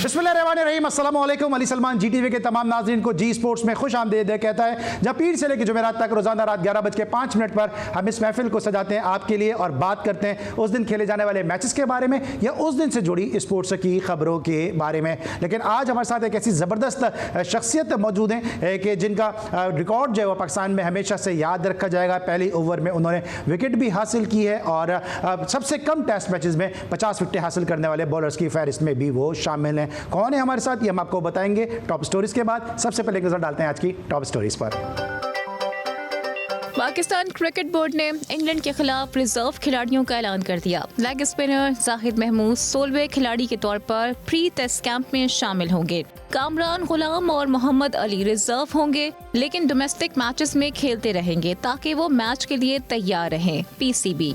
बिस्मिल्लाहिर्रहमानिर्रहीम, अस्सलाम वालेकुम। अली सलमान जी टीवी के तमाम नाज़रीन को जी स्पोर्ट्स में खुश आमदीद कहता है, जब पीर से लेकर जुमेरात तक रोजाना रात 11:05 पर हम इस महफिल को सजाते हैं आपके लिए और बात करते हैं उस दिन खेले जाने वाले मैचेस के बारे में या उस दिन से जुड़ी स्पोर्ट्स की खबरों के बारे में। लेकिन आज हमारे साथ एक ऐसी ज़बरदस्त शख्सियत मौजूद है कि जिनका रिकॉर्ड जो है वो पाकिस्तान में हमेशा से याद रखा जाएगा। पहली ओवर में उन्होंने विकेट भी हासिल की है और सबसे कम टेस्ट मैचेस में 50 विकेटें हासिल करने वाले बॉलर्स की फहरिस्त में भी वो शामिल हैं। कौन है हमारे साथ, ये हम आपको बताएंगे टॉप स्टोरीज के बाद। सबसे पहले एक नजर डालते हैं आज की टॉप स्टोरीज पर। पाकिस्तान क्रिकेट बोर्ड ने इंग्लैंड के खिलाफ रिजर्व खिलाड़ियों का ऐलान कर दिया। लेग स्पिनर जाहिद महमूद 16वें खिलाड़ी के तौर पर प्री टेस्ट कैंप में शामिल होंगे। कामरान गुलाम और मोहम्मद अली रिजर्व होंगे लेकिन डोमेस्टिक मैचेस में खेलते रहेंगे ताकि वो मैच के लिए तैयार रहें। पीसीबी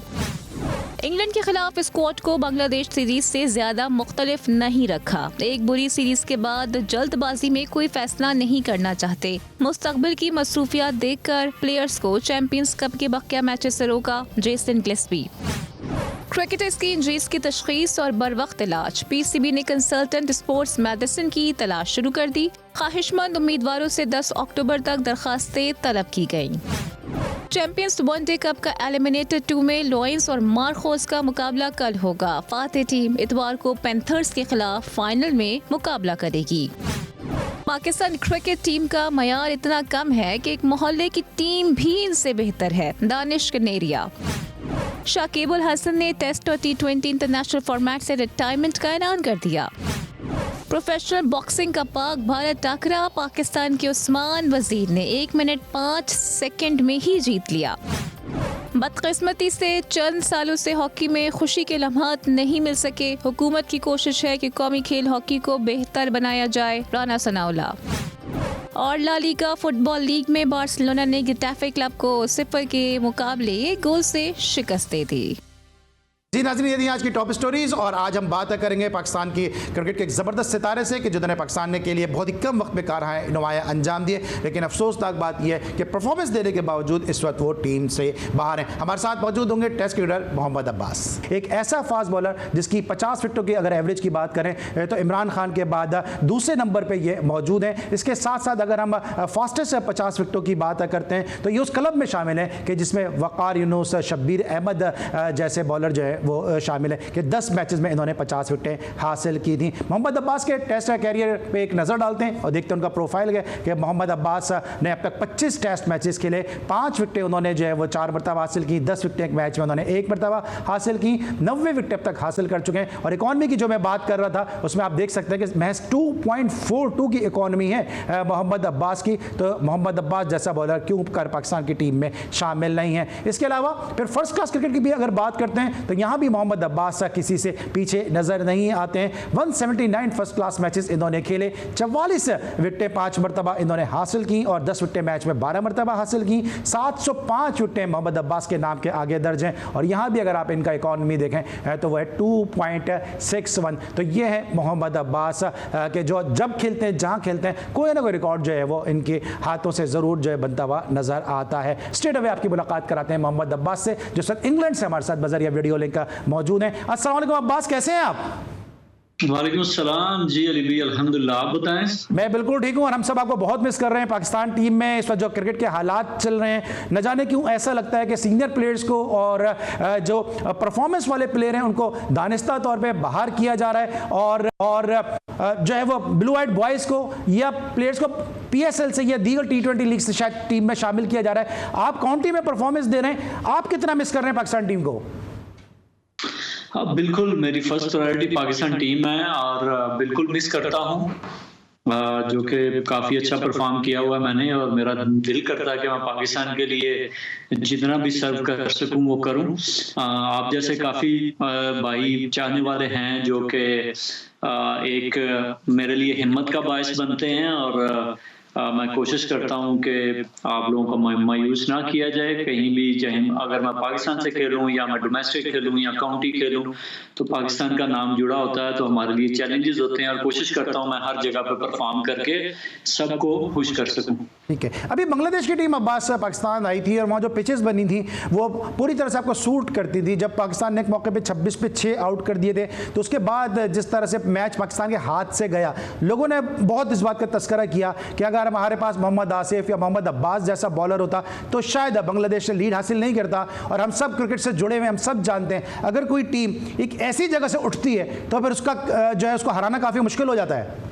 इंग्लैंड के खिलाफ स्क्वाड को बांग्लादेश सीरीज से ज्यादा मुख्तलिफ नहीं रखा। एक बुरी सीरीज के बाद जल्दबाजी में कोई फैसला नहीं करना चाहते। मुस्तकबिल की मसरूफियात देखकर प्लेयर्स को चैंपियंस कप के बकिया मैचेस से रोका। जेसन गिलेस्पी क्रिकेटर्स की इंजरीज की तशखीस और बर वक्त इलाज। पीसीबी ने कंसल्टेंट स्पोर्ट्स मेडिसिन की तलाश शुरू कर दी। ख्वाहिशमंद उम्मीदवारों से 10 अक्टूबर तक दरखास्तें तलब की गयी। चैंपियंस वनडे कप का एलिमिनेटर 2 में लॉयंस और मार्कोस का मुकाबला कल होगा। फातेह टीम इतवार को पैंथर्स के खिलाफ फाइनल में मुकाबला करेगी। पाकिस्तान क्रिकेट टीम का मयार इतना कम है कि एक मोहल्ले की टीम भी इनसे बेहतर है। दानिश कनेरिया शाकिब अल हसन ने टेस्ट और T20 इंटरनेशनल फॉर्मेट से रिटायरमेंट का ऐलान कर दिया। प्रोफेशनल बॉक्सिंग का पाक भारत टकरा पाकिस्तान के उस्मान वजीर ने 1 मिनट 5 सेकंड में ही जीत लिया। बदकिस्मती से चंद सालों से हॉकी में खुशी के लम्हात नहीं मिल सके। हुकूमत की कोशिश है कि कौमी खेल हॉकी को बेहतर बनाया जाए। राना सनाउल्लाह और ला लीगा फुटबॉल लीग में बार्सिलोना ने गिटाफे क्लब को 0 के मुकाबले 1 गोल से शिकस्त दे दी। जी नाज़रीन, ये थी आज की टॉप स्टोरीज और आज हम बात करेंगे पाकिस्तान की क्रिकेट के एक ज़बरदस्त सितारे से कि जिन्होंने पाकिस्तान ने के लिए बहुत ही कम वक्त में नुमाया अंजाम दिए। लेकिन अफसोसनाक बात यह है कि परफॉर्मेंस देने के बावजूद इस वक्त वो टीम से बाहर हैं। हमारे साथ मौजूद होंगे टेस्ट क्रिकेटर मोहम्मद अब्बास, एक ऐसा फास्ट बॉलर जिसकी 50 विकेटों की अगर एवरेज की बात करें तो इमरान खान के बाद दूसरे नंबर पर ये मौजूद हैं। इसके साथ साथ अगर हम फास्टेस्ट 50 विकेटों की बात करते हैं तो ये उस क्लब में शामिल है कि जिसमें वक़ार यूनुस, शब्बीर अहमद जैसे बॉलर जो है वो शामिल है कि 10 मैचेस में इन्होंने 50 विकेटें हासिल की थी। मोहम्मद अब्बास के टेस्ट कैरियर पे एक नज़र डालते हैं और देखते हैं उनका प्रोफाइल है कि मोहम्मद अब्बास ने अब तक 25 टेस्ट मैचेस खेले। 5 विकेटें उन्होंने जो है वो 4 मरतबा हासिल की। 10 विकेटें एक मैच में उन्होंने 1 मरतबा हासिल की। 90 विकेटें अब तक हासिल कर चुके हैं। और इकॉनमी की जो मैं बात कर रहा था उसमें आप देख सकते हैं कि महज 2.42 की इकॉनमी है मोहम्मद अब्बास की। तो मोहम्मद अब्बास जैसा बॉलर क्यों कर पाकिस्तान की टीम में शामिल नहीं है। इसके अलावा फिर फर्स्ट क्लास क्रिकेट की भी अगर बात करते हैं तो यहाँ भी मोहम्मद अब्बास किसी से पीछे नजर नहीं आते हैं। 179 फर्स्ट क्लास मैचेस इन्होंने खेले। 44 विकेटें 5 मरतबा इन्होंने हासिल की और 10 विकेटें मैच में 12 मरतबा हासिल की। 705 विकेटें मोहम्मद अब्बास के नाम के आगे दर्ज हैं और यहाँ भी अगर आप इनका इकॉनमी देखें तो वह है 2.61। तो ये है मोहम्मद अब्बास के जो जब खेलते हैं, जहाँ खेलते हैं, कोई ना कोई रिकॉर्ड जो है वो इनके हाथों से ज़रूर जो है बनता हुआ नजर आता है। स्ट्रेट अवे आपकी मुलाकात कराते हैं मोहम्मद अब्बास से जो सर इंग्लैंड से हमारे साथ बजरिया वीडियो लिंक मौजूद है। अस्सलाम वालेकुम अब्बास, कैसे हैं आप? वालेकुम सलाम जी अली भाई, अल्हम्दुलिल्लाह, आप बताएं। मैं बिल्कुल ठीक हूँ और हम सब आपको बहुत मिस कर रहे हैं। पाकिस्तान टीम में इस वक्त जो क्रिकेट के हालात चल रहे हैं, न जाने क्यों ऐसा लगता है कि सीनियर प्लेयर्स को और जो परफॉर्मेंस वाले प्लेयर हैं उनको दानिस्ता तौर पे बाहर किया जा रहा है और जो है वो ब्लू आइड बॉयज़ को या प्लेयर्स को PSL से या दीगर T20 लीग से शायद टीम में शामिल किया जा रहा है। आप काउंटी में परफॉर्मेंस दे रहे हैं, आप कितना मिस कर रहे हैं पाकिस्तान टीम को? हाँ बिल्कुल, मेरी फर्स्ट प्रायोरिटी पाकिस्तान टीम है और बिल्कुल मिस करता हूँ, जो कि काफ़ी अच्छा परफॉर्म किया हुआ है मैंने और मेरा दिल करता है कि मैं पाकिस्तान के लिए जितना भी सर्व कर सकूं वो करूं। आप जैसे काफ़ी भाई चाहने वाले हैं जो कि एक मेरे लिए हिम्मत का बायस बनते हैं और मैं कोशिश करता हूं कि आप लोगों को मायूस ना किया जाए कहीं भी, चाहे अगर मैं पाकिस्तान से खेलूं या मैं डोमेस्टिक खेलूं या काउंटी खेलूं, तो पाकिस्तान का नाम जुड़ा होता है, तो हमारे लिए चैलेंजेस होते हैं और कोशिश करता हूं मैं हर जगह पे परफॉर्म करके सबको खुश कर सकूं। ठीक है, अभी बांग्लादेश की टीम अब्बास से पाकिस्तान आई थी और वहाँ जो पिचेस बनी थी वो पूरी तरह से आपको सूट करती थी। जब पाकिस्तान ने एक मौके पे 26 पे 6 आउट कर दिए थे, तो उसके बाद जिस तरह से मैच पाकिस्तान के हाथ से गया, लोगों ने बहुत इस बात का तस्करा किया कि अगर हमारे पास मोहम्मद आसिफ या मोहम्मद अब्बास जैसा बॉलर होता तो शायद बांग्लादेश से लीड हासिल नहीं करता। और हम सब क्रिकेट से जुड़े हुए, हम सब जानते हैं अगर कोई टीम एक ऐसी जगह से उठती है तो फिर उसका जो है उसको हराना काफ़ी मुश्किल हो जाता है।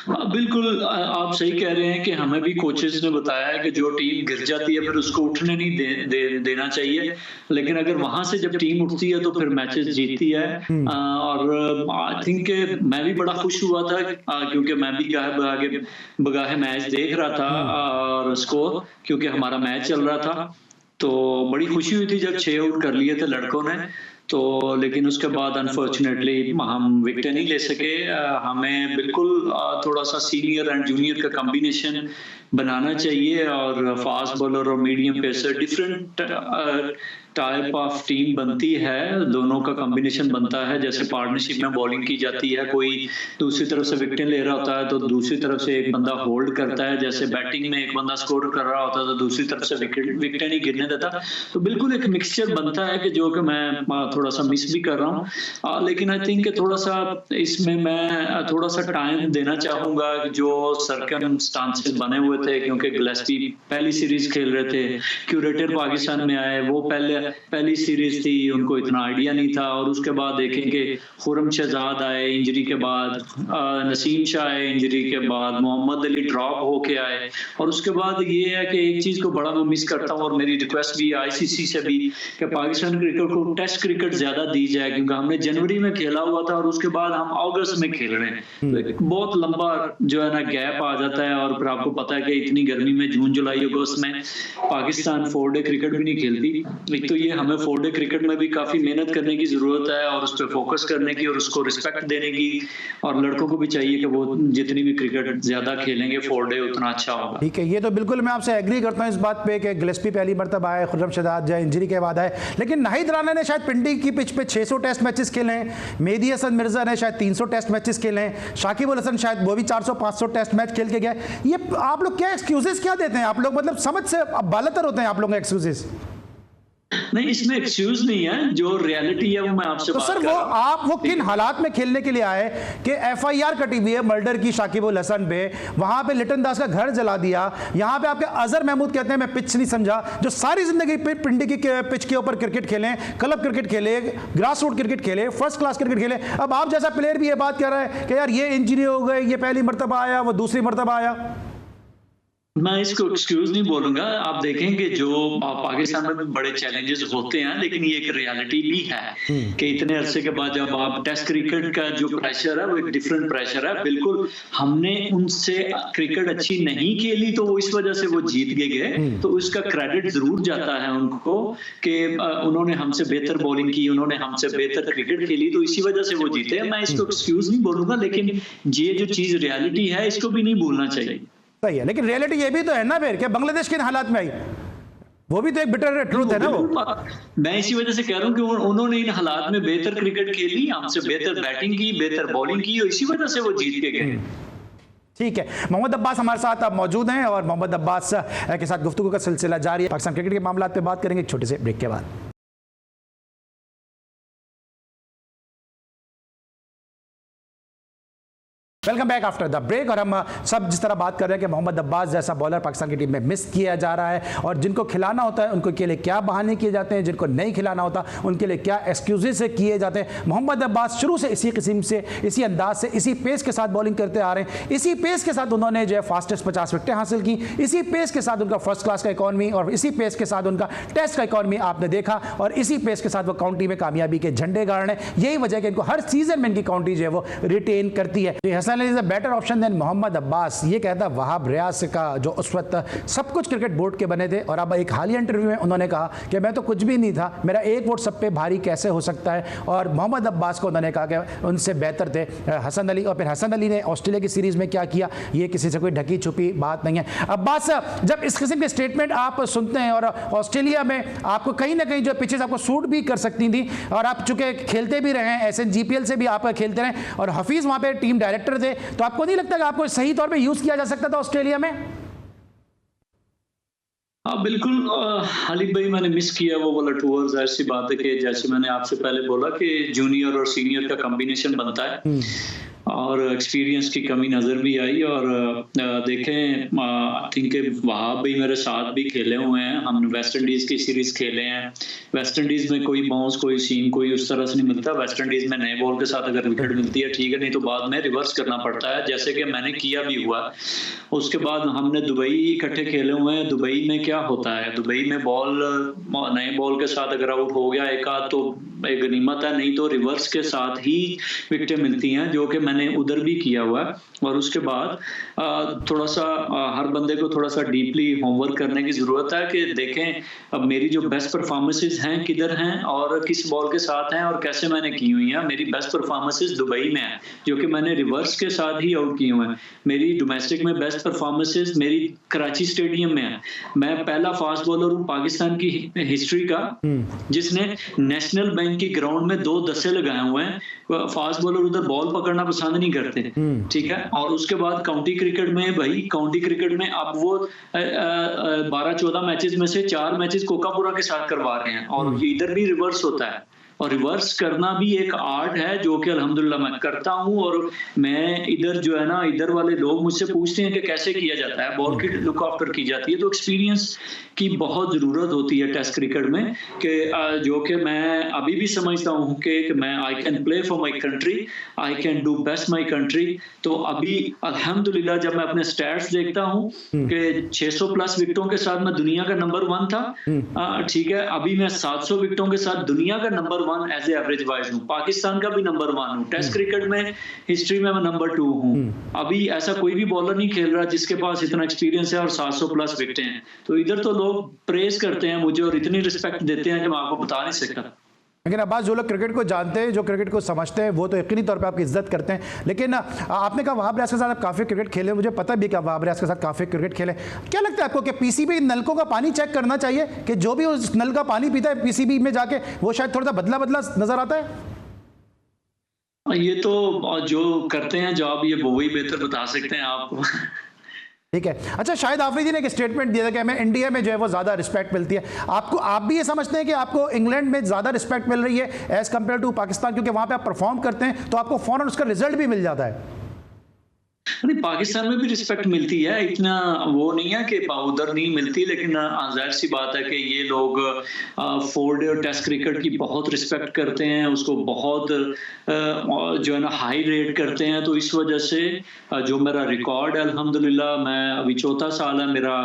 बिल्कुल आप सही कह रहे हैं कि हमें भी कोचेस ने बताया है कि जो टीम गिर जाती है फिर उसको उठने नहीं देना चाहिए, लेकिन अगर वहां से जब टीम उठती है तो फिर मैचेस जीतती है। और आई थिंक मैं भी बड़ा खुश हुआ था क्योंकि मैं भी गाहे बगाहे मैच देख रहा था और स्कोर, क्योंकि हमारा मैच चल रहा था, तो बड़ी खुशी हुई थी जब 6 आउट कर लिए थे लड़कों ने। तो लेकिन उसके बाद अनफॉर्चुनेटली हम विकेट नहीं ले सके। हमें बिल्कुल थोड़ा सा सीनियर एंड जूनियर का कॉम्बिनेशन बनाना चाहिए और फास्ट बॉलर और medium pacer different type of team बनती है, दोनों का कॉम्बिनेशन बनता है। जैसे पार्टनरशिप में बॉलिंग की जाती है, कोई दूसरी तरफ से विकेटें ले रहा होता है तो दूसरी तरफ से एक बंदा होल्ड करता है। जैसे बैटिंग में एक बंदा स्कोर कर रहा होता है तो दूसरी तरफ से विकेटें नहीं गिरने देता। तो बिल्कुल एक मिक्सचर बनता है कि जो कि मैं थोड़ा सा मिस भी कर रहा हूँ, लेकिन आई थिंक थोड़ा सा इसमें मैं थोड़ा सा टाइम देना चाहूंगा। जो सर्कमस्टांसेस बने हुए थे, क्योंकि गिलेस्पी पहली सीरीज खेल रहे थे, क्यूरेटर पाकिस्तान में आए, वो पहली सीरीज थी, उनको इतना आइडिया नहीं था। और उसके बाद देखेंगे खुरम शहजाद आए इंजरी के बाद, नसीम शाह आए इंजरी के बाद, मोहम्मद अली ड्रॉप होके आए। और उसके बाद ये है कि एक चीज को बड़ा मैं मिस करता हूँ और मेरी रिक्वेस्ट भी आईसीसी से भी कि पाकिस्तान क्रिकेट को टेस्ट क्रिकेट ज्यादा दी जाए, क्योंकि हमने जनवरी में खेला हुआ था और उसके बाद हम अगस्त में खेल रहे हैं, तो बहुत लंबा जो है ना गैप आ जाता है। और फिर आपको पता है कि इतनी गर्मी में जून जुलाई अगस्त में पाकिस्तान 4 डे क्रिकेट भी नहीं खेलती। एक तो ये हमें 4 डे क्रिकेट में भी काफी मेहनत करने की जरूरत है और उस पर फोकस करने की और उसको रिस्पेक्ट देने की, और लड़कों को भी चाहिए कि वो जितनी भी क्रिकेट ज्यादा खेलेंगे 4 डे उतना अच्छा होगा। ठीक है, ये तो बिल्कुल मैं आपसे एग्री करता हूँ इस बात पे कि गिलेस्पी पहली मरतबा आए, खुर्रम शहजाद जो इंजरी के बाद आए, लेकिन नाहिद राना ने शायद पिंडी की पिच पे 600 टेस्ट मैचेस खेले हैं, मेहदी हसन मिर्जा ने शायद 300 टेस्ट मैचेस खेले हैं, शाकिब अल हसन शायद वो भी 400-500 टेस्ट मैच खेल के गए। ये आप लोग क्या एक्सक्यूजेस क्या देते हैं? आप लोग मतलब समझ से बालतर होते हैं आप लोग के एक्सक्यूजेस। नहीं, इसमें एक्सक्यूज नहीं है, जो रियलिटी है वो मैं आपसे तो सर वो किन हालात में खेलने के लिए आए कि एफआईआर कटी हुई है मर्डर की शाकिब अल हसन पे, वहां पे लिटन दास का घर जला दिया, यहां पे आपके अजहर महमूद कहते हैं मैं पिच नहीं समझा, जो सारी जिंदगी पिंडी की पिच के ऊपर क्रिकेट खेले, क्लब क्रिकेट खेले, ग्रास रूट क्रिकेट खेले, फर्स्ट क्लास क्रिकेट खेले। अब आप जैसा प्लेयर भी ये बात कर रहा है कि यार ये इंजरी हो गई, ये पहली मरतबा आया, वो दूसरी मरतबा आया। मैं इसको एक्सक्यूज नहीं बोलूंगा। आप देखेंगे जो पाकिस्तान में बड़े चैलेंजेस होते हैं, लेकिन ये एक रियलिटी भी है कि इतने अरसे के बाद जब आप टेस्ट क्रिकेट का जो प्रेशर है वो एक डिफरेंट प्रेशर है। बिल्कुल हमने उनसे क्रिकेट अच्छी नहीं खेली तो वो इस वजह से वो जीत के गए, तो उसका क्रेडिट जरूर जाता है उनको कि उन्होंने हमसे बेहतर बॉलिंग की, उन्होंने हमसे बेहतर क्रिकेट खेली, तो इसी वजह से वो जीते। मैं इसको एक्सक्यूज नहीं बोलूंगा, लेकिन ये जो चीज रियलिटी है इसको भी नहीं भूलना चाहिए। सही है, लेकिन रियलिटी ये भी तो है ना फिर कि बांग्लादेश किन हालात में आई, वो भी तो एक बिटर ट्रूथ है ना। वो मैं इसी वजह से कह रहा हूँ कि उन्होंने इन हालात में बेहतर क्रिकेट खेली, हमसे बेहतर बैटिंग की, बेहतर बॉलिंग की, और इसी वजह से वो जीत के गए। ठीक है, मोहम्मद अब्बास हमारे साथ अब मौजूद हैं और मोहम्मद अब्बास के साथ गुफ्तगू का सिलसिला जारी है। पाकिस्तान क्रिकेट के मामलों पे बात करेंगे छोटे से ब्रेक के बाद। Welcome back after the break. और हम सब जिस तरह बात कर रहे हैं कि मोहम्मद अब्बास जैसा बॉलर पाकिस्तान की टीम में मिस किया जा रहा है और जिनको खिलाना होता है उनके लिए क्या बहाने किए जाते हैं, जिनको नहीं खिलाना होता उनके लिए क्या एक्सक्यूजेस किए जाते हैं। मोहम्मद अब्बास शुरू से इसी किस्म से, इसी अंदाज से, इसी पेस के साथ बॉलिंग करते आ रहे हैं। इसी पेस के साथ उन्होंने जो है फास्टेस्ट 50 विकेटें हासिल की, इसी पेस के साथ उनका फर्स्ट क्लास का इकॉनमी और इसी पेस के साथ उनका टेस्ट का इकॉनमी आपने देखा, और इसी पेस के साथ वो काउंटी में कामयाबी के झंडे गाड़ रहे हैं। यही वजह है कि इनको हर सीजन में इनकी काउंटी जो है वो रिटेन करती है। Hasan Hasan Ali is a better option than Mohammad Abbas, ये कहता वहाब रियाज का, जो उस वक्त सब कुछ क्रिकेट बोर्ड के बने थे, और अब एक हालिया इंटरव्यू में उन्होंने कहा कि मैं तो कुछ भी नहीं था, मेरा एक वोट सब पे भारी कैसे हो सकता है, और मोहम्मद अब्बास को उन्होंने कहा कि उनसे बेहतर थे हसन अली। और फिर हसन अली ने ऑस्ट्रेलिया की सीरीज़ में क्या किया, ये किसी से कोई ढकी छुपी बात नहीं है। अब्बास, जब इस किस्म के स्टेटमेंट आप सुनते हैं, और ऑस्ट्रेलिया में आपको कहीं ना कहीं जो पिचेस आपको सूट भी कर सकती थी, और आप चूंकि खेलते भी रहे हैं, SNGPL से भी आप खेलते रहे, और हफीज़ वहाँ पे टीम डायरेक्टर थे, तो आपको नहीं लगता कि आपको सही तौर पे यूज़ किया जा सकता था ऑस्ट्रेलिया में? हाँ बिल्कुल हालिद भाई, मैंने मिस किया वो वाला टूर। जाहिर सी बात है कि जैसे मैंने आपसे पहले बोला कि जूनियर और सीनियर का कॉम्बिनेशन बनता है, और एक्सपीरियंस की कमी नज़र भी आई। और देखें, आई थिंक वहाब भी मेरे साथ भी खेले हुए हैं, हम वेस्ट इंडीज़ की सीरीज़ खेले हैं। वेस्ट इंडीज़ में कोई बाउंस, कोई सीम, कोई उस तरह से नहीं मिलता। वेस्ट इंडीज़ में नए बॉल के साथ अगर विकेट मिलती है ठीक है, नहीं तो बाद में रिवर्स करना पड़ता है, जैसे कि मैंने किया भी हुआ। उसके बाद हमने दुबई इकट्ठे खेले हुए हैं। दुबई में क्या होता है, दुबई में बॉल नए बॉल के साथ अगर आउट हो गया एक आध तो एक गनीमत है, नहीं तो रिवर्स के साथ ही विकेटें मिलती हैं, जो कि मैंने उधर भी किया हुआ है। और उसके बाद थोड़ा सा हर बंदे को थोड़ा सा डीपली होमवर्क करने की ज़रूरत है कि देखें अब मेरी जो बेस्ट परफॉर्मेंसेस हैं किधर हैं और किस बॉल के साथ हैं और कैसे मैंने की हुई हैं। मेरी बेस्ट परफॉर्मेंसेस दुबई में है, जो कि मैंने रिवर्स के साथ ही आउट किए हुए हैं। मेरी डोमेस्टिक में बेस्ट परफॉर्मेंसेस मेरी कराची स्टेडियम में है। मैं पहला फास्ट बॉलर हूँ पाकिस्तान की हिस्ट्री का जिसने नेशनल बैंक की ग्राउंड में 2 दस्से लगाए हुए हैं। फास्ट बॉलर उधर बॉल पकड़ना पसंद नहीं करते, ठीक है। और उसके बाद काउंटी क्रिकेट में, भाई काउंटी क्रिकेट में अब वो 12-14 मैचेस में से 4 मैचेस कोकापुरा के साथ करवा रहे हैं, और इधर भी रिवर्स होता है। और रिवर्स करना भी एक आर्ट है जो कि अल्हम्दुलिल्लाह मैं करता हूं। और मैं इधर जो है ना, इधर वाले लोग मुझसे पूछते हैं कि कैसे किया जाता है, बॉल की लुक आफ्टर की जाती है। तो एक्सपीरियंस की बहुत ज़रूरत होती है टेस्ट क्रिकेट में, कि जो कि मैं अभी भी समझता हूं कि मैं I can play for my country, I can do best my country. तो अभी अल्हम्दुलिल्लाह जब मैं अपने स्टैट्स देखता हूं कि 600 प्लस विकेटों के साथ मैं दुनिया का नंबर 1 था, ठीक है। अभी मैं 700 विकेटों के साथ दुनिया का नंबर 1 एज एवरेज वाइज हूँ, पाकिस्तान का भी नंबर 1 हूँ, टेस्ट क्रिकेट में हिस्ट्री में मैं नंबर 2 हूँ। अभी ऐसा कोई भी बॉलर नहीं खेल रहा जिसके पास इतना एक्सपीरियंस है और 700 प्लस विकेटें हैं। तो इधर तो लोग प्रेज करते हैं मुझे और इतनी रिस्पेक्ट देते हैं कि मैं आपको बता नहीं सकता। लेकिन अब्बास, जो लोग क्रिकेट को जानते हैं, जो क्रिकेट को समझते हैं, वो तो यकीनी तौर पे आपकी इज्जत करते हैं। लेकिन आपने कहा वहाब रियाज के साथ आप काफ़ी क्रिकेट खेले, मुझे पता भी कि वहाब रियाज के साथ काफ़ी क्रिकेट खेले। क्या लगता है आपको कि PCB नलकों का पानी चेक करना चाहिए, कि जो भी उस नल का पानी पीता है PCB में जाके वो शायद थोड़ा सा बदला बदला नजर आता है? ये तो जो करते हैं जॉब, ये वो ही बेहतर बता सकते हैं आपको। ठीक है। अच्छा, शाहिद आफरीदी ने एक स्टेटमेंट दिया था कि हमें इंडिया में जो है वो ज़्यादा रिस्पेक्ट मिलती है। आप भी ये समझते हैं कि आपको इंग्लैंड में ज़्यादा रिस्पेक्ट मिल रही है एज़ कम्पेयर टू पाकिस्तान, क्योंकि वहाँ पे आप परफॉर्म करते हैं तो आपको फ़ौरन उसका रिजल्ट भी मिल जाता है? नहीं, पाकिस्तान में भी रिस्पेक्ट मिलती है, इतना वो नहीं है कि उधर नहीं मिलती। लेकिन जाहिर सी बात है कि ये लोग 4 डे और टेस्ट क्रिकेट की बहुत रिस्पेक्ट करते हैं, उसको बहुत जो है ना हाई रेट करते हैं। तो इस वजह से जो मेरा रिकॉर्ड है अल्हम्दुलिल्लाह, मैं अभी 4था साल है मेरा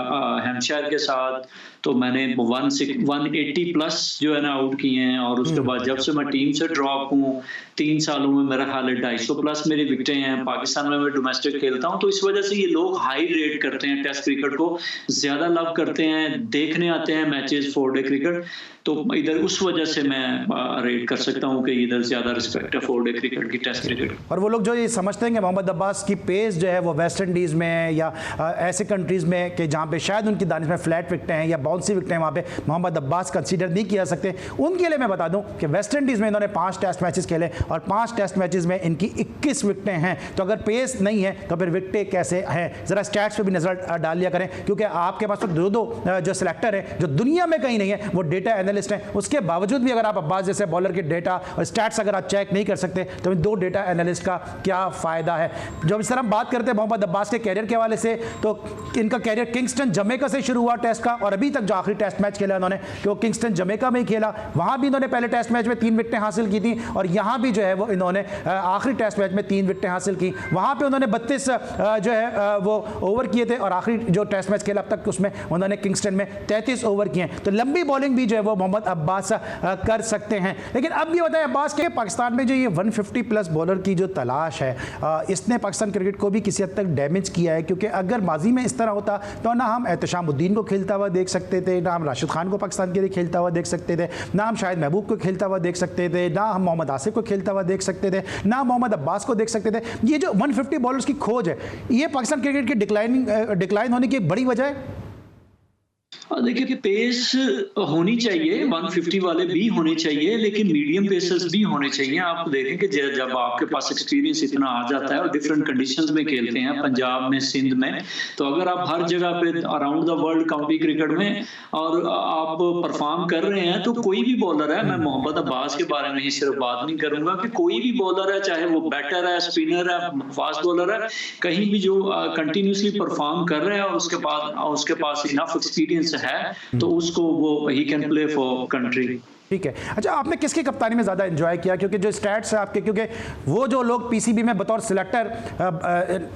हैम्पशायर के साथ, तो मैंने 180 प्लस जो है ना आउट किए हैं। और उसके बाद जब से मैं टीम से ड्रॉप हूँ 3 सालों में मेरा हाल है 250 प्लस मेरी विकेटें हैं। पाकिस्तान में मैं डोमेस्टिक खेलता हूँ, तो इस वजह से ये लोग हाई रेट करते हैं, टेस्ट क्रिकेट को ज्यादा लव करते हैं, देखने आते हैं मैचेस 4 डे क्रिकेट। तो इधर उस वजह से मैं रेट कर सकता हूँ कि इधर ज्यादा रिस्पेक्ट है 4 डे क्रिकेट की, टेस्ट क्रिकेट। और वो लोग जो ये समझते हैं कि मोहम्मद अब्बास की पेस जो है वो वेस्ट इंडीज़ में या ऐसे कंट्रीज़ में कि जहाँ पे शायद उनकी दानिश में फ्लैट विकटें हैं या बाउंसी विकटें हैं, वहाँ पे मोहम्मद अब्बास कंसीडर नहीं किया सकते, उनके लिए मैं बता दूँ कि वेस्ट इंडीज़ में इन्होंने 5 टेस्ट मैचेस खेले और 5 टेस्ट मैचेस में इनकी 21 विकटें हैं। तो अगर पेस नहीं है तो फिर विकटें कैसे हैं? ज़रा स्टैट्स पर भी नज़र डाल लिया करें, क्योंकि आपके पास तो 2 जो सिलेक्टर हैं जो दुनिया में कहीं नहीं है, वो डेटा एनालिस्ट हैं। उसके बावजूद भी अगर आप अब्बास जैसे बॉलर के डेटा और स्टैट्स अगर आप चेक नहीं कर सकते तो इन 2 डेटा एनालिस्ट का क्या फ़ायदा है? जब इस तरह हम बात करते हैं मोहम्मद अब्बास के कैरियर के हवाले से, तो इनका कैरियर किंगस्टन जमैका से शुरू हुआ टेस्ट का, और अभी तक जो आखिरी टेस्ट मैच खेला उन्होंने वो किंगस्टन जमैका में ही खेला। वहाँ भी इन्होंने पहले टेस्ट मैच में 3 विकटें हासिल की थी, और यहाँ भी जो है वो इन्होंने आखिरी टेस्ट मैच में 3 विकटें हासिल की। वहाँ पर उन्होंने 32 जो है वो ओवर किए थे, और आखिरी जो टेस्ट मैच खेला अब तक उसमें उन्होंने किंगस्टन में 33 ओवर किए हैं। तो लंबी बॉलिंग भी जो है वो मोहम्मद अब्बास कर सकते हैं। लेकिन अब ये बताएं अब्बास के पाकिस्तान में जो ये 150 प्लस बॉलर की जो तलाश है, इसने पाकिस्तान क्रिकेट को भी किसी हद तक डैमेज किया है, क्योंकि अगर माजी में इस तरह होता तो ना हम एहतशामुद्दीन को खेलता हुआ देख सकते थे, ना हम राशिद खान को पाकिस्तान के लिए खेलता हुआ देख सकते थे, ना हम शाहिद महबूब को खेलता हुआ देख सकते थे, ना हम मोहम्मद आसिफ को खेलता हुआ देख सकते थे, ना मोहम्मद अब्बास को देख सकते थे। ये जो 150 बॉलर्स की खोज है, ये पाकिस्तान क्रिकेट की डिक्लाइन होने की एक बड़ी वजह है। देखिए, पेस होनी चाहिए, 150 वाले भी होने चाहिए, लेकिन मीडियम पेसर्स भी होने चाहिए। आप देखें कि जब आपके पास एक्सपीरियंस इतना आ जाता है और डिफरेंट कंडीशंस में खेलते हैं, पंजाब में, सिंध में, तो अगर आप हर जगह पे around the world county cricket में और आप परफॉर्म कर रहे हैं, तो कोई भी बॉलर है, मैं मोहम्मद अब्बास के बारे में ही सिर्फ बात नहीं करूंगा, कि कोई भी बॉलर है, चाहे वो बैटर है, स्पिनर है, फास्ट बॉलर है, कहीं भी जो कंटिन्यूसली परफॉर्म कर रहे हैं और उसके पास इनफ एक्सपीरियंस है, तो उसको वो he can play for country. ठीक है। अच्छा, आपने किसकी कप्तानी में ज़्यादा एंजॉय किया? क्योंकि जो स्टैट्स है आपके, क्योंकि वो जो लोग पीसीबी में बतौर सिलेक्टर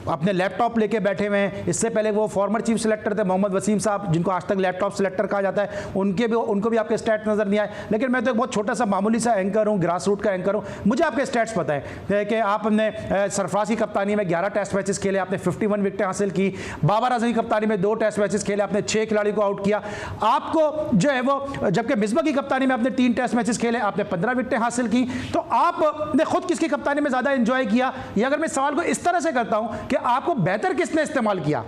अपने लैपटॉप लेके बैठे हुए हैं, इससे पहले वो फॉर्मर चीफ सिलेक्टर थे मोहम्मद वसीम साहब, जिनको आज तक लैपटॉप सिलेक्टर कहा जाता है, उनको भी आपके स्टैट्स नज़र नहीं आए। लेकिन मैं तो एक बहुत छोटा सा मामूली सा एंकर हूँ, ग्रास रूट का एंकर हूँ, मुझे आपके स्टैट्स पता है कि आपने सरफराज की कप्तानी में 11 टेस्ट मैचेस खेले, आपने 51 विकेटें हासिल की। बाबर आजम की कप्तानी में 2 टेस्ट मैचेस खेले, आपने 6 खिलाड़ियों को आउट किया। आपको जो है वो, जबकि मिसबा की कप्तानी में आपने 3 टेस्ट मैचेस खेले, आपने 15 विकेटें हासिल की। तो आपने खुद किसकी कप्तानी में ज्यादा एंजॉय किया? या अगर मैं सवाल को इस तरह से करता हूं कि आपको बेहतर किसने इस्तेमाल किया?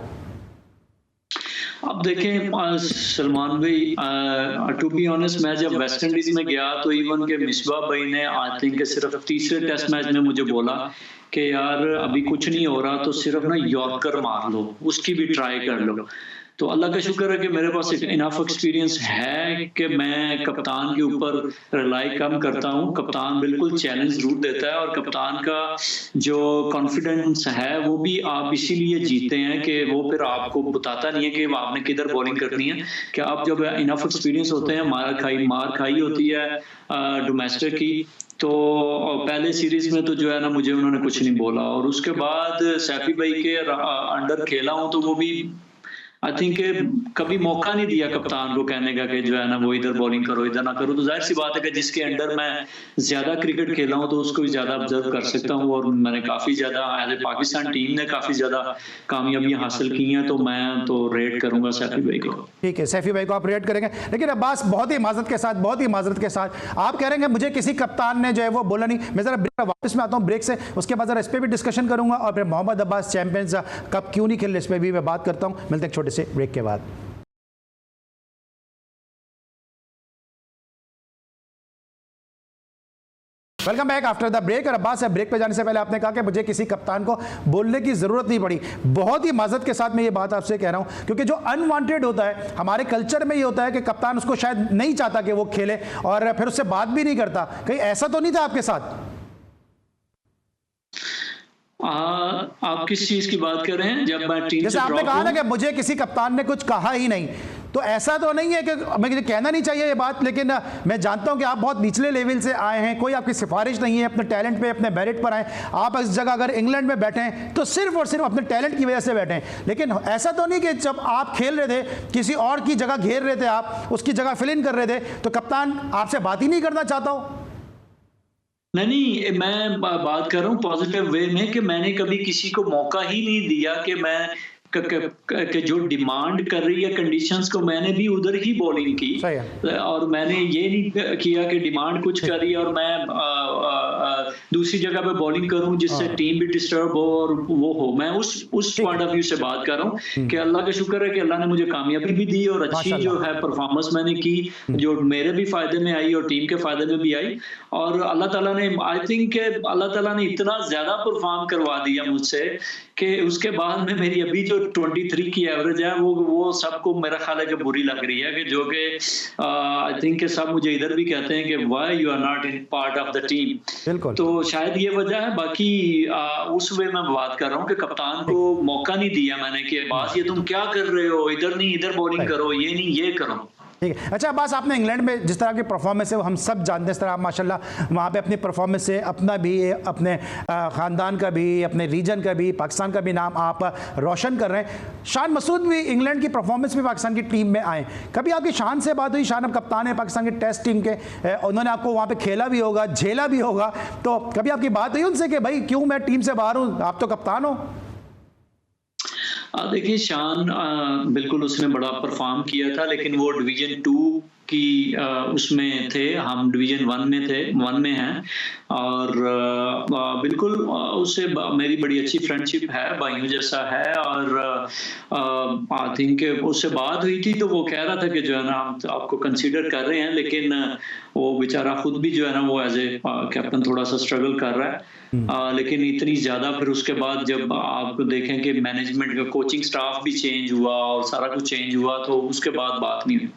अब देखें सलमान भाई, टू बी ऑनेस्ट, मैं जब वेस्ट इंडीज में गया तो इवन के मिसबा भाई ने आई थिंक सिर्फ तीसरे टेस्ट मैच में मुझे बोला कि यार अभी कुछ नहीं हो रहा, तो सिर्फ ना यॉर्कर मार लो, उसकी भी ट्राई कर लो। तो अल्लाह का शुक्र है कि मेरे पास इनफ एक्सपीरियंस है कि मैं कप्तान के ऊपर रिलाई कम करता हूँ। कप्तान बिल्कुल चैलेंज जरूर देता है, और कप्तान का जो कॉन्फिडेंस है वो भी आप इसीलिए जीते हैं कि वो फिर आपको बताता नहीं है कि आपने किधर बॉलिंग करनी है। कि आप जब इनफ एक्सपीरियंस होते हैं, मार खाई होती है डोमेस्टिक की, तो पहले सीरीज में तो जो है ना, मुझे उन्होंने कुछ नहीं बोला, और उसके बाद सैफी भाई के अंडर खेला हूँ, तो वो भी आई थिंक कभी मौका नहीं दिया कप्तान को कहने का कि जो है ना वो इधर बॉलिंग करो, इधर ना करो। तो जाहिर सी बात है कि जिसके अंडर मैं ज्यादा क्रिकेट खेला हूं तो उसको भी ज्यादा ऑब्जर्व कर सकता हूं, और मैंने काफी ज्यादा एज ए पाकिस्तान टीम ने काफी ज्यादा कामयाबियां हासिल की हैं, तो मैं तो रेट करूंगा सैफी भाई को। ठीक है, सैफी भाई को आप रेट करेंगे। लेकिन अब्बास, बहुत ही माजरत के साथ आप कह रहे हैं मुझे किसी कप्तान ने जो है वो बोला नहीं। मैं जरा वापस में आता हूँ ब्रेक से, उसके बाद जरा इस पर भी डिस्कशन करूंगा, और फिर मोहम्मद अब्बास चैंपियंस कप क्यों नहीं खेले, इस पर भी मैं बात करता हूँ। मिलते हैं छोटे से ब्रेक के बाद। Welcome back after the break. और अब्बास है, ब्रेक पे जाने से पहले आपने कहा कि मुझे किसी कप्तान को बोलने की जरूरत नहीं पड़ी। बहुत ही माजरत के साथ मैं ये बात आपसे कह रहा हूं, क्योंकि जो अनवांटेड होता है हमारे कल्चर में ये होता है कि कप्तान उसको शायद नहीं चाहता कि वो खेले, और फिर उससे बात भी नहीं करता। कहीं ऐसा तो नहीं था आपके साथ? आप किस चीज की बात कर रहे हैं? जब मैं टीम जैसे आपने कहा ना कि मुझे किसी कप्तान ने कुछ कहा ही नहीं, तो ऐसा तो नहीं है कि मुझे कहना नहीं चाहिए ये बात, लेकिन मैं जानता हूं कि आप बहुत निचले लेवल से आए हैं, कोई आपकी सिफारिश नहीं है, अपने टैलेंट पे, अपने मेरिट पर आए। आप इस जगह अगर इंग्लैंड में बैठे हैं तो सिर्फ और सिर्फ अपने टैलेंट की वजह से बैठे हैं। लेकिन ऐसा तो नहीं कि जब आप खेल रहे थे, किसी और की जगह घेर रहे थे, आप उसकी जगह फिल इन कर रहे थे, तो कप्तान आपसे बात ही नहीं करना चाहता हो? नहीं, मैं बात कर रहा हूँ पॉजिटिव वे में, कि मैंने कभी किसी को मौका ही नहीं दिया कि मैं कि जो डिमांड कर रही है कंडीशंस को, मैंने भी उधर ही बॉलिंग की, और मैंने ये नहीं किया कि डिमांड कुछ करी और मैं दूसरी जगह पे बॉलिंग करूं जिससे टीम भी डिस्टर्ब हो और वो हो। मैं उस पॉइंट ऑफ व्यू से बात कर रहा हूं कि अल्लाह का शुक्र है कि अल्लाह ने मुझे कामयाबी भी दी, और अच्छी जो है परफॉर्मेंस मैंने की, जो मेरे भी फायदे में आई और टीम के फायदे में भी आई। और अल्लाह ताला ने, आई थिंक अल्लाह ताला ने इतना ज्यादा परफॉर्म करवा दिया मुझसे कि उसके बाद में मेरी अभी जो 23 की एवरेज है वो सबको मेरा ख्याल है कि बुरी लग रही है, कि जो कि आई थिंक सब मुझे इधर भी कहते हैं कि why you are not in part of the team. तो शायद ये वजह है। बाकी उस वे में बात कर रहा हूँ कि कप्तान को मौका नहीं दिया मैंने कि बास ये तुम क्या कर रहे हो, इधर नहीं, इधर बॉलिंग करो, ये नहीं, ये करो। ठीक है। अच्छा अब्बास, आपने इंग्लैंड में जिस तरह की परफॉर्मेंस है वो हम सब जानते हैं, इस तरह आप माशाल्लाह वहाँ पे अपनी परफॉर्मेंस से अपना भी, अपने ख़ानदान का भी, अपने रीजन का भी, पाकिस्तान का भी नाम आप रोशन कर रहे हैं। शान मसूद भी इंग्लैंड की परफॉर्मेंस में पाकिस्तान की टीम में आए, कभी आपकी शान से बात हुई? शान अब कप्तान है पाकिस्तान की टेस्ट टीम के, उन्होंने आपको वहाँ पर खेला भी होगा, झेला भी होगा, तो कभी आपकी बात हुई उनसे कि भाई क्यों मैं टीम से बाहर हूँ, आप तो कप्तान हो? देखिए शान बिल्कुल उसने बड़ा परफॉर्म किया था, लेकिन वो डिवीजन 2 की उसमें थे, हम डिवीजन 1 में हैं, और बिल्कुल उससे मेरी बड़ी अच्छी फ्रेंडशिप है, भाइयों जैसा है, और आई थिंक उससे बात हुई थी तो वो कह रहा था कि जो है ना हम आपको कंसीडर कर रहे हैं, लेकिन वो बेचारा खुद भी जो है ना वो एज ए कैप्टन थोड़ा सा स्ट्रगल कर रहा है। लेकिन इतनी ज्यादा फिर उसके बाद जब आप देखें कि मैनेजमेंट का कोचिंग स्टाफ भी चेंज हुआ और सारा कुछ चेंज हुआ, तो उसके बाद बात नहीं हुई।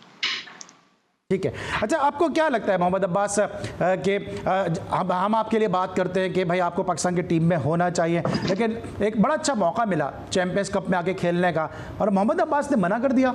ठीक है। अच्छा आपको क्या लगता है मोहम्मद अब्बास कि हम आपके लिए बात करते हैं कि भाई आपको पाकिस्तान की टीम में होना चाहिए, लेकिन एक बड़ा अच्छा मौका मिला चैंपियंस कप में आके खेलने का और मोहम्मद अब्बास ने मना कर दिया?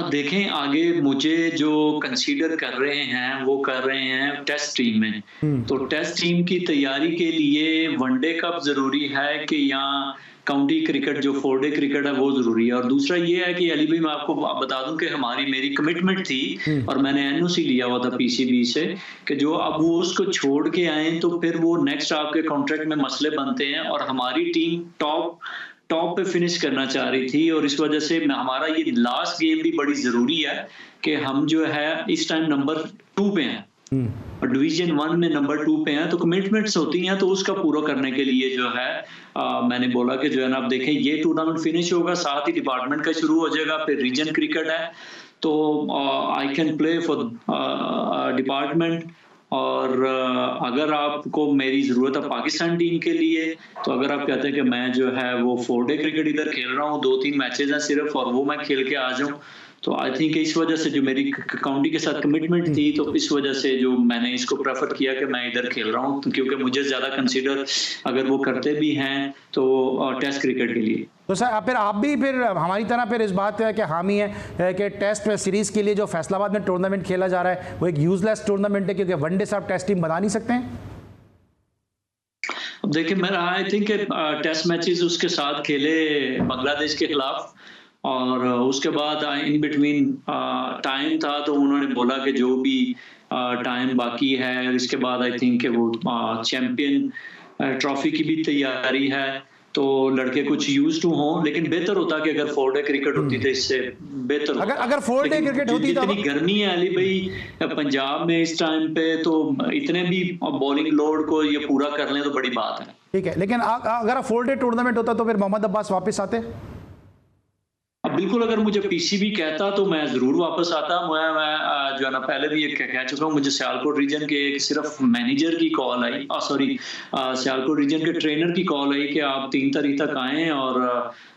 देखें आगे मुझे जो कंसीडर कर रहे हैं वो कर रहे हैं टेस्ट टीम में, तो टेस्ट टीम की तैयारी के लिए वनडे कप जरूरी है कि यहाँ काउंटी क्रिकेट जो 4 डे क्रिकेट है वो जरूरी है। और दूसरा ये है कि अली भाई मैं आपको बता दूं कि मेरी कमिटमेंट थी और मैंने एनओसी लिया हुआ था पीसीबी से कि जो अब वो उसको छोड़ के आए तो फिर वो नेक्स्ट आपके कॉन्ट्रैक्ट में मसले बनते हैं, और हमारी टीम टॉप पे फिनिश करना चाह रही थी, और इस वजह से हमारा ये लास्ट गेम भी बड़ी जरूरी है कि हम जो है इस टाइम नंबर 2 पे हैं और डिवीजन 1 में नंबर 2 पे हैं, तो कमिटमेंट्स होती हैं, तो उसका पूरा करने के लिए जो है मैंने बोला कि जो है ना आप देखें ये टूर्नामेंट फिनिश होगा, साथ ही डिपार्टमेंट का शुरू हो जाएगा, फिर रीजन क्रिकेट है, तो I can play for department. और अगर आपको मेरी ज़रूरत है पाकिस्तान टीम के लिए, तो अगर आप कहते हैं कि मैं जो है वो 4 डे क्रिकेट इधर खेल रहा हूँ, 2-3 मैचेस हैं सिर्फ और वो मैं खेल के आ जाऊँ, तो आई थिंक इस वजह से जो मेरी काउंटी के साथ कमिटमेंट थी, तो इस वजह से जो मैंने इसको प्रेफर किया कि मैं इधर खेल रहा हूँ, क्योंकि मुझे ज़्यादा कंसीडर अगर वो करते भी हैं तो टेस्ट क्रिकेट के लिए। तो सर फिर आप भी फिर हमारी तरह फिर इस बात पे कि हामी है कि टेस्ट सीरीज़ के लिए जो फैसलाबाद में टूर्नामेंट खेला जा रहा है वो एक यूजलेस टूर्नामेंट है, क्योंकि वनडे से आप टेस्ट टीम बना नहीं सकते हैं? अब देखिए मेरा आई थिंक टेस्ट मैचेस उसके साथ खेले बांग्लादेश के खिलाफ, और उसके बाद इन बिटवीन टाइम था, तो उन्होंने बोला कि जो भी टाइम बाकी है, इसके बाद आई थिंक वो चैंपियन ट्रॉफी की भी तैयारी है, तो लड़के कुछ यूज टू हों, लेकिन बेहतर होता कि अगर 4 डे क्रिकेट होती तो इससे बेहतर होता। अगर 4 डे क्रिकेट होती तो इतनी गर्मी है अली भाई पंजाब में इस टाइम पे, तो इतने भी बॉलिंग लोड को ये पूरा कर लें तो बड़ी बात है। ठीक है, लेकिन अगर 4 डे टूर्नामेंट होता तो फिर मोहम्मद अब्बास वापस आते? बिल्कुल, अगर मुझे पीसीबी कहता तो मैं जरूर वापस आता। मैं जो है ना पहले भी ये कह चुका हूँ, मुझे सियालकोट रीजन के सिर्फ मैनेजर की कॉल आई, सियालकोट रीजन के ट्रेनर की कॉल आई कि आप 3 तारीख तक आएं और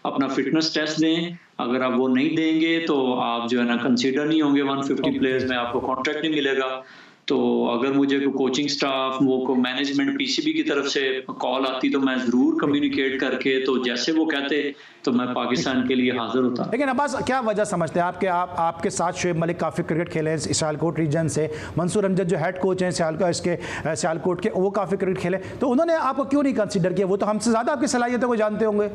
अपना फिटनेस टेस्ट दें, अगर आप वो नहीं देंगे तो आप जो है ना कंसीडर नहीं होंगे 150 प्लेयर्स में, आपको कॉन्ट्रैक्ट नहीं मिलेगा। तो अगर मुझे कोचिंग स्टाफ वो मैनेजमेंट पीसीबी की तरफ से कॉल आती तो मैं जरूर कम्युनिकेट करके, तो जैसे वो कहते तो मैं पाकिस्तान के लिए हाजिर होता। लेकिन अब्बास क्या वजह समझते हैं आपके साथ शुएब मलिक काफ़ी क्रिकेट खेले हैं सियालकोट रीजन से, मंसूर अमजद जो हेड कोच हैं सियालकोट के वो काफ़ी क्रिकेट खेले, तो उन्होंने आपको क्यों नहीं कंसीडर किया? वो तो हमसे ज़्यादा आपकी सलाहियतों को जानते होंगे।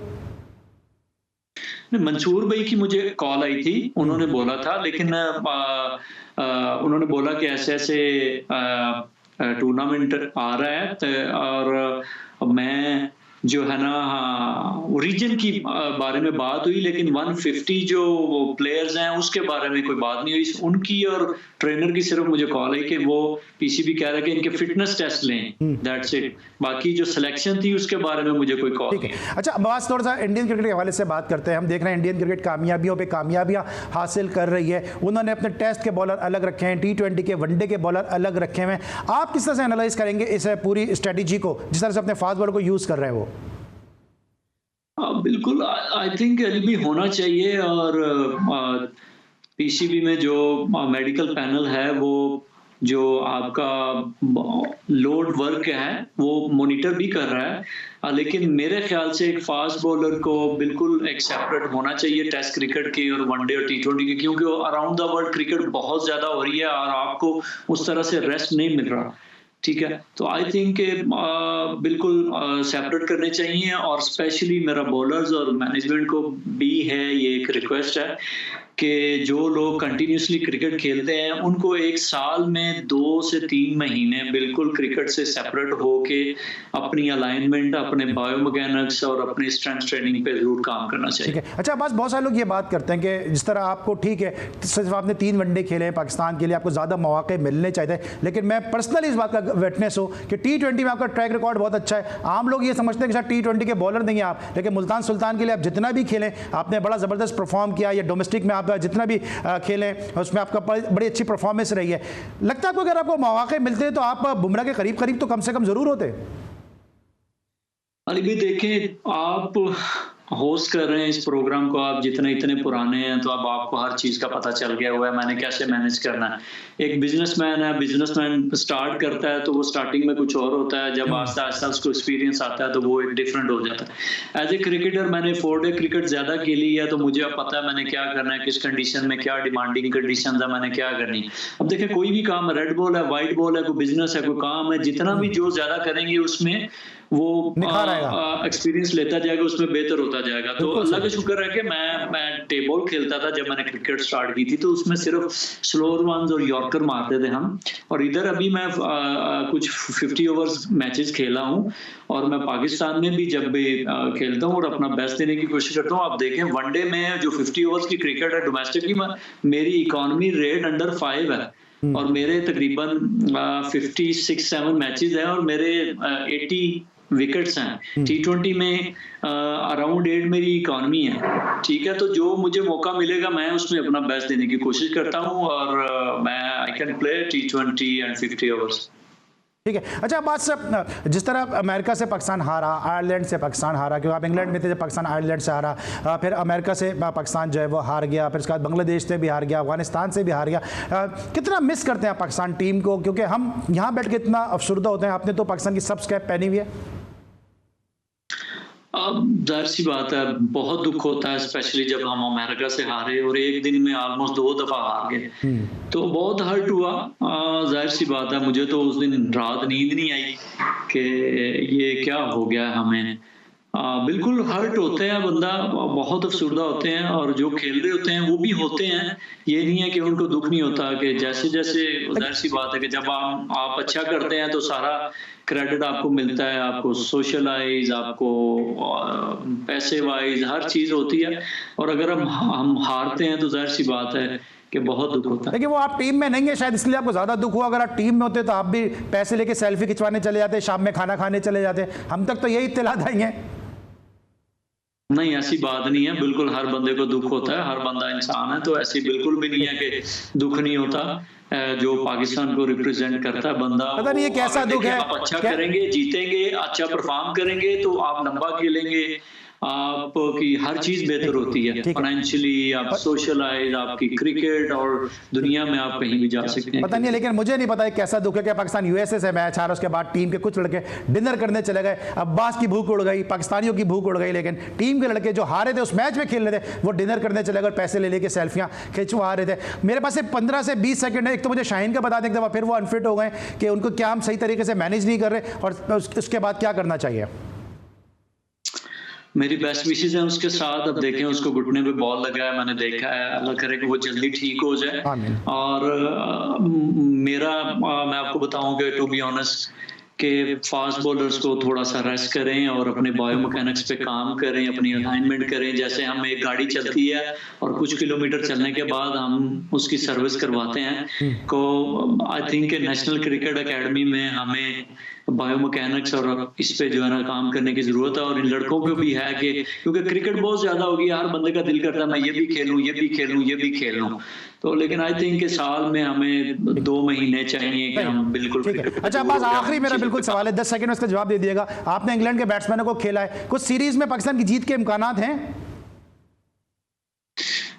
मंसूर भाई की मुझे कॉल आई थी, उन्होंने बोला था, लेकिन उन्होंने बोला कि ऐसे ऐसे टूर्नामेंट आ रहा है, और मैं जो है ना रीजन की बारे में बात हुई, लेकिन 150 जो वो प्लेयर्स हैं उसके बारे में कोई बात नहीं हुई। उनकी और ट्रेनर की सिर्फ मुझे कॉल आई कि वो पीसीबी कह रहा है कि इनके फिटनेस टेस्ट लें, दैट्स इट। बाकी जो सिलेक्शन थी उसके बारे में मुझे कोई कॉल नहीं। अच्छा बस थोड़ा सा इंडियन क्रिकेट के हवाले से बात करते हैं। हम देख रहे हैं इंडियन क्रिकेट कामयाबियों पे कामयाबियां हासिल कर रही है। उन्होंने अपने टेस्ट के बॉलर अलग रखे हैं, T20 के वनडे के बॉलर अलग रखे हुए हैं। आप किस तरह से एनालाइज करेंगे इस पूरी स्ट्रेटजी को, जिस तरह से अपने फास्ट बॉलर को यूज कर रहे हैं वो? बिल्कुल, आई थिंक भी होना चाहिए, और पीसीबी में जो मेडिकल पैनल है वो जो आपका लोड वर्क है वो मॉनिटर भी कर रहा है। लेकिन मेरे ख्याल से एक फास्ट बॉलर को बिल्कुल एक सेपरेट होना चाहिए टेस्ट क्रिकेट की और वनडे और T20 की, क्योंकि अराउंड द वर्ल्ड क्रिकेट बहुत ज्यादा हो रही है और आपको उस तरह से रेस्ट नहीं मिल रहा। ठीक है, तो आई थिंक बिल्कुल सेपरेट करने चाहिए। और स्पेशली मेरा बॉलर्स और मैनेजमेंट को भी है ये एक रिक्वेस्ट है कि जो लोग कंटिन्यूसली क्रिकेट खेलते हैं उनको एक साल में 2 से 3 महीने बिल्कुल क्रिकेट से सेपरेट होके अपनी अलाइनमेंट, अपने बायोमैकेनिक्स और अपनी स्ट्रेंथ ट्रेनिंग पे जरूर काम करना चाहिए। ठीक है। अच्छा बस बहुत सारे लोग ये बात करते हैं कि जिस तरह आपको ठीक है सिर्फ आपने 3 वनडे खेले हैं पाकिस्तान के लिए, आपको ज़्यादा मौके मिलने चाहिए थे, लेकिन मैं पर्सनली इस बात का विटनेस हूँ कि T20 में आपका ट्रैक रिकॉर्ड बहुत अच्छा है। आम लोग ये समझते हैं कि शायद T20 के बॉलर नहीं है आप, लेकिन मुल्तान सुल्तान के लिए आप जितना भी खेलें आपने बड़ा ज़बरदस्त परफॉर्म किया, या डोमेस्टिक में आप जितना भी खेलें उसमें आपका बड़ी अच्छी परफॉर्मेंस रही है। लगता है आपको अगर आपको मौके मिलते हैं तो आप बुमराह के करीब करीब तो कम से कम जरूर होते? अली भाई देखें, आप होस्ट कर रहे हैं इस प्रोग्राम को, आप जितने इतने पुराने हैं तो अब आपको हर चीज का पता चल गया हुआ है मैंने कैसे मैनेज करना है। एक बिजनेसमैन है, बिजनेसमैन स्टार्ट करता है तो वो स्टार्टिंग में कुछ और होता है, जब आस्ता आस्ता उसको एक्सपीरियंस आता है तो वो एक डिफरेंट हो जाता है। एज ए क्रिकेटर मैंने 4 डे क्रिकेट ज्यादा खेली है तो मुझे अब पता है मैंने क्या करना है, किस कंडीशन में क्या डिमांडिंग कंडीशन है मैंने क्या करनी है। अब देखिए कोई भी काम है, रेड बॉल है, व्हाइट बॉल है, कोई बिजनेस है, कोई काम है, जितना भी जो ज्यादा करेंगे उसमें वो एक्सपीरियंस लेता जाएगा, उसमें बेहतर होता जाएगा। तो अल्लाह का शुक्र है कि मैं टेबल खेलता था जब मैंने क्रिकेट स्टार्ट की थी, तो उसमें सिर्फ स्लोअर वंस और यॉर्कर मारते थे हम। और इधर अभी मैं कुछ 50 ओवर्स मैचेस खेला हूँ और मैं पाकिस्तान में भी जब भी खेलता हूँ और अपना बेस्ट देने की कोशिश करता हूँ। आप देखें वनडे में जो 50 ओवर्स की क्रिकेट है डोमेस्टिकली मेरी इकोनॉमी रेट अंडर 5 है और मेरे तकरीबन 56-7 मैचेस हैं और मेरे 80 विकेट्स हैं। T20 में अराउंड 8 मेरी इकॉनमी है। ठीक है, तो जो मुझे मौका मिलेगा मैं उसमें अपना बेस्ट देने की कोशिश करता हूँ और मैं I can play T20 and 50 overs. ठीक है। अच्छा बात सर, जिस तरह अमेरिका से पाकिस्तान हारा, आयरलैंड से पाकिस्तान हारा, क्योंकि आप इंग्लैंड में थे जब पाकिस्तान आयरलैंड से हारा, फिर अमेरिका से पाकिस्तान जो है वो हार गया, फिर उसके बाद बांग्लादेश से भी हार गया, अफगानिस्तान से भी हार गया, कितना मिस करते हैं पाकिस्तान टीम को? क्योंकि हम यहाँ बैठ के इतना अफसुर्दा होते हैं। आपने तो पाकिस्तान की सब कैप पहनी हुई है। जाहिर सी बात है बहुत दुख होता है, स्पेशली जब हम अमेरिका से हारे और एक दिन में ऑलमोस्ट 2 दफा हार गए तो बहुत हर्ट हुआ। जाहिर सी बात है मुझे तो उस दिन रात नींद नहीं आई कि ये क्या हो गया हमें। बिल्कुल हर्ट होते हैं, बंदा बहुत अफसुर्दा होते हैं और जो खेल रहे होते हैं वो भी होते हैं। ये नहीं है कि उनको दुख नहीं होता कि जैसे जैसे जाहिर सी बात है कि जब आप अच्छा करते हैं तो सारा क्रेडिट आपको मिलता है, आपको सोशलाइज, आपको पैसे वाइज हर चीज होती है। और अगर हम हारते हैं तो जाहिर सी बात है कि बहुत दुख होता है। लेकिन वो आप टीम में नहीं है शायद इसलिए आपको ज्यादा दुख हुआ। अगर आप टीम में होते तो आप भी पैसे लेके सेल्फी खिंचवाने चले जाते, शाम में खाना खाने चले जाते। हम तक तो यही इत्तलात आई है। नहीं ऐसी बात नहीं है, बिल्कुल हर बंदे को दुख होता है, हर बंदा इंसान है, तो ऐसी बिल्कुल भी नहीं है कि दुख नहीं होता। जो पाकिस्तान को रिप्रेजेंट करता है बंदा, पता नहीं ये कैसा दुख है। आप अच्छा करेंगे, जीतेंगे, अच्छा परफॉर्म करेंगे तो आप लंबा खेलेंगे, आपकी हर चीज बेहतर होती है, फाइनेंशियली, आप सोशलाइज, आपकी क्रिकेट और दुनिया में आप कहीं भी जा सकते हैं। पता नहीं, लेकिन मुझे नहीं पता कैसा दुख है कि पाकिस्तान यूएसए से मैच हारा, उसके बाद टीम के कुछ लड़के डिनर करने चले गए, अब्बास की भूख उड़ गई, पाकिस्तानियों की भूख उड़ गई, लेकिन टीम के लड़के जो हारे थे उस मैच में खेल रहे थे वो डिनर करने चले गए, पैसे ले लेके सेल्फियां खिंचवा रहे थे। मेरे पास 15 से 20 सेकंड है। एक तो मुझे शाहीन का बता दें, एक दफा फिर वो अनफिट हो गए कि उनको क्या हम सही तरीके से मैनेज नहीं कर रहे, और उसके बाद क्या करना चाहिए? मेरी बेस्ट विशेस है उसके साथ। अब देखें उसको घुटने पे बॉल लगा है, मैंने देखा है, अल्लाह करे कि वो जल्दी ठीक हो जाए। और मैं आपको बताऊं कि टू बी ऑनेस्ट कि फास्ट बॉलर्स को थोड़ा सा रेस्ट करें और अपने बायोमैकेनिक्स पे काम करें, अपनी अलाइनमेंट करें। जैसे हम एक गाड़ी चलती है और कुछ किलोमीटर चलने के बाद हम उसकी सर्विस करवाते हैं, को I think national cricket academy में हमें बायोमैकेनिक्स और इस पे जो है ना काम करने की जरूरत है। और इन लड़कों को भी है कि क्योंकि क्रिकेट बहुत ज्यादा होगी, हर बंदे का दिल करता है मैं ये भी खेलूं, ये भी खेलूं, ये भी खेलूं। तो लेकिन आई थिंक साल में हमें 2 महीने चाहिए कि हम बिल्कुल। अच्छा बस आखिरी मेरा बिल्कुल सवाल है, 10 सेकंड में इसका जवाब दे दिएगा। आपने इंग्लैंड के बैट्समैनों को खेला है, कुछ सीरीज में पाकिस्तान की जीत के इम्कानात हैं?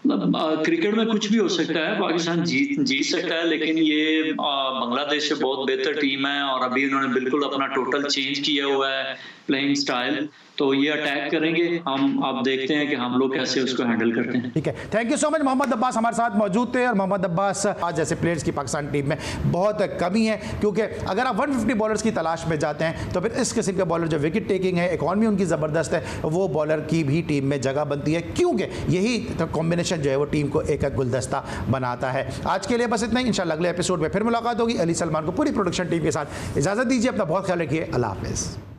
क्रिकेट में कुछ भी हो सकता है, पाकिस्तान जीत सकता है, लेकिन ये बांग्लादेश से बहुत बेहतर टीम है और अभी उन्होंने बिल्कुल अपना टोटल चेंज किया हुआ है प्लेइंग स्टाइल। तो ये अटैक करेंगे, हम अब देखते हैं कि हम लोग कैसे उसको हैंडल करते हैं। ठीक है, thank you so much. Mohammad Abbas हमारे साथ मौजूद थे और मोहम्मद अब्बास, आज जैसे प्लेयर्स की पाकिस्तान टीम में बहुत कमी है, क्योंकि अगर आप 150 बॉलर्स की तलाश में जाते हैं तो फिर इस किस्म के बॉलर जो विकेट टेकिंग है, इकॉनमी उनकी ज़बरदस्त है, वो बॉलर की भी टीम में जगह बनती है, क्योंकि यही कॉम्बिनेशन जो है वो टीम को एक गुलदस्ता बनाता है। आज के लिए बस इतना ही, इंशाल्लाह अगले एपिसोड में फिर मुलाकात होगी। अली सलमान को पूरी प्रोडक्शन टीम के साथ इजाज़त दीजिए, अपना बहुत ख्याल रखिए, अल्लाह हाफ़िज़।